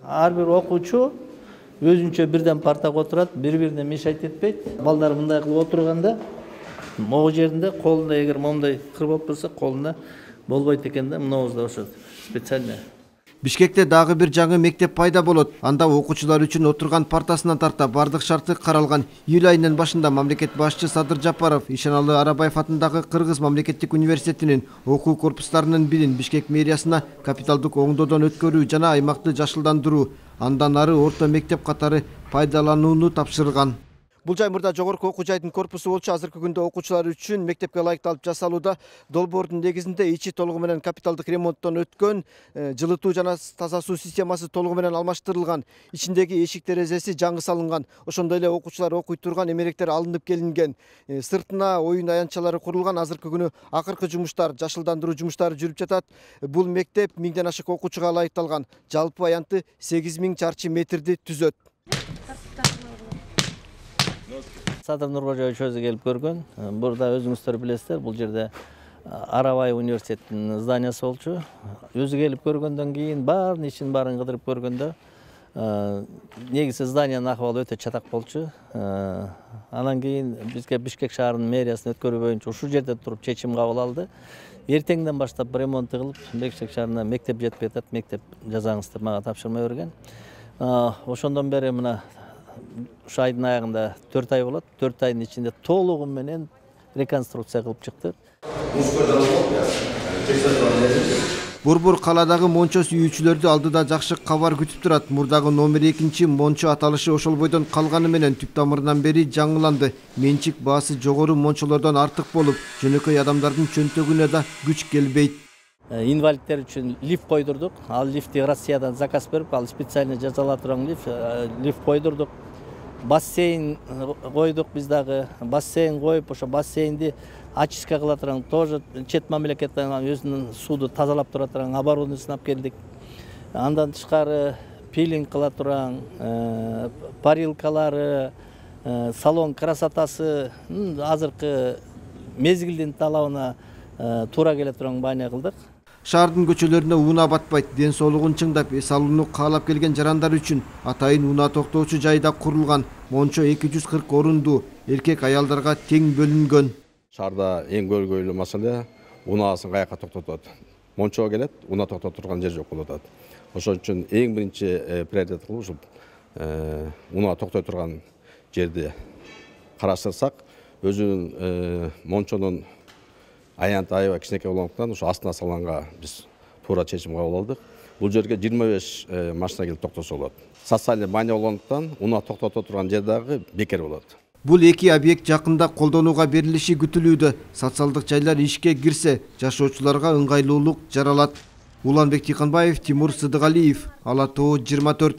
Ар бир окуучу өзүнчө бирден партага отурат, бири-бирине мешать этпейт. Балдар мындай кылып отурганда, могу жеринде колунда эгер момундай кыр болуп турса, колунда болбойт экен да, мынабызда ошо специально. Бишкекте дагы бир жаңы мектеп пайда болот. Анда окуучулар үчүн отурган партасынан тарта бардык шарты каралган. Июль айынын башында мамлекет башчы Садыр Жапаров Ишеналы Арабаев атындагы Кыргыз мамлекеттик университетинин окуу корпустарынын бирин Бишкек мэриясына капиталдык оңдоодон өткөрүү жана аймакты жашылдандыруу, андан ары орто мектеп катары пайдаланууну тапшырган. Бул жай мурда жогорку окуу жайдын корпусу болчу. Азыркы күндө окуучулар үчүн мектепке ылайыкталып жасалууда. Долбоордун негизинде ичи толугу менен капиталдык ремонттон өткөн, жылытуу жана таза суу системасы толугу менен алмаштырылган, ичиндеги эшик терезеси жаңы салынган. Ошондой эле окуучулар окуй турган эмеректер алынып келинген. Сыртына оюн аянтчалары курулган. Азыркы күнү акыркы жумуштар, жашылдандыруу жумуштары жүрүп жатат. Бул мектеп 1000ден ашык окуучуга ылайыкталган. Жалпы аянты 8000 чарчы метрди түзөт. Садыр Нурбажоевич өзү келип көргөн. Burada өзүңүздөр билесиздер, бул жерде Арабай университетинин зданиясы болчу. Өзү келип көргөндөн кийин баарын ичин баарын кыдырып көргөндө негизи зданиянын акыбалы өтө чатак болчу. Анан кийин бизге Бишкек шаарынын мэриясына өткөрүү боюнча ушул жерде туруп чечим кабыл алды. Эртеңден баштап ремонт кылып, Бишкек шаарына мектеп жетпей атат, мектеп жазаңыз деп мага тапшырма берген. Ошондон бери мына ушу айдын аягында 4 ай болот. 4 айдын ичинде толугу менен реконструкция кылып чыктык. Борбор каладагы Мончо сүйүүчүлөрдү алдыда жакшы кабар күтүп турат. Мурдагы номер 2 Мончо аталышы ошол бойдон калганы менен түп тамырынан бери жаңыланды. Менчик баасы жогору мончолордон артык болуп, жөнөкөй адамдардын чөнтөгүнө да күч келбейт. Инвалидтер үчүн лифт койдурдук. Ал лифти Россиядан заказ берип, ал специально жасалып турган лифт койдурдук. Бассейн койдук биз дагы. Бассейн коюп, ошо бассейнди очистка кыла турган, тоже чет мамлекеттен өзүнүн сууду тазалап тура турган оборудованиесин алып келдик. Андан тышкары пилинг кыла турган, парилкалары, салон красотасы азыркы мезгилдин талабына туура келе турган баана кылдык. Шаардын көчөлөрүнө унаа батпайт. Ден соолугун чыңдап, эс алууну каалап келген жарандар үчүн атайын унаа токтоочу жайда курулган. Мончо 240 орунду, эркек аялдарга тең бөлүнгөн. Шаарда эң көргөйлүү маселе унаасын каяка токтотот. Мончого келет, унаа токтотуп турган жер жок болуп атат. Ошон үчүн эң биринчи приоритет кылып ушул унаа токтой турган жерди караштырсак, өзүнүн Мончонун аянты аябай кичинекей болгондуктан ушу астына салганга биз туура чечим кабыл алдык. Бул жерге 25 машина келип токтосо болот. Социалдык маани болгондуктан унаа токтото турган жер дагы бекер болот. Бул эки объект жакында колдонууга берилиши күтүлүүдө. Социалдык жайлар ишке кирсе, жашоочуларга ыңгайлуулук жаралат. Уланбек Тиканбаев, Тимур Сыдыгалиев, Ала Тоо 24.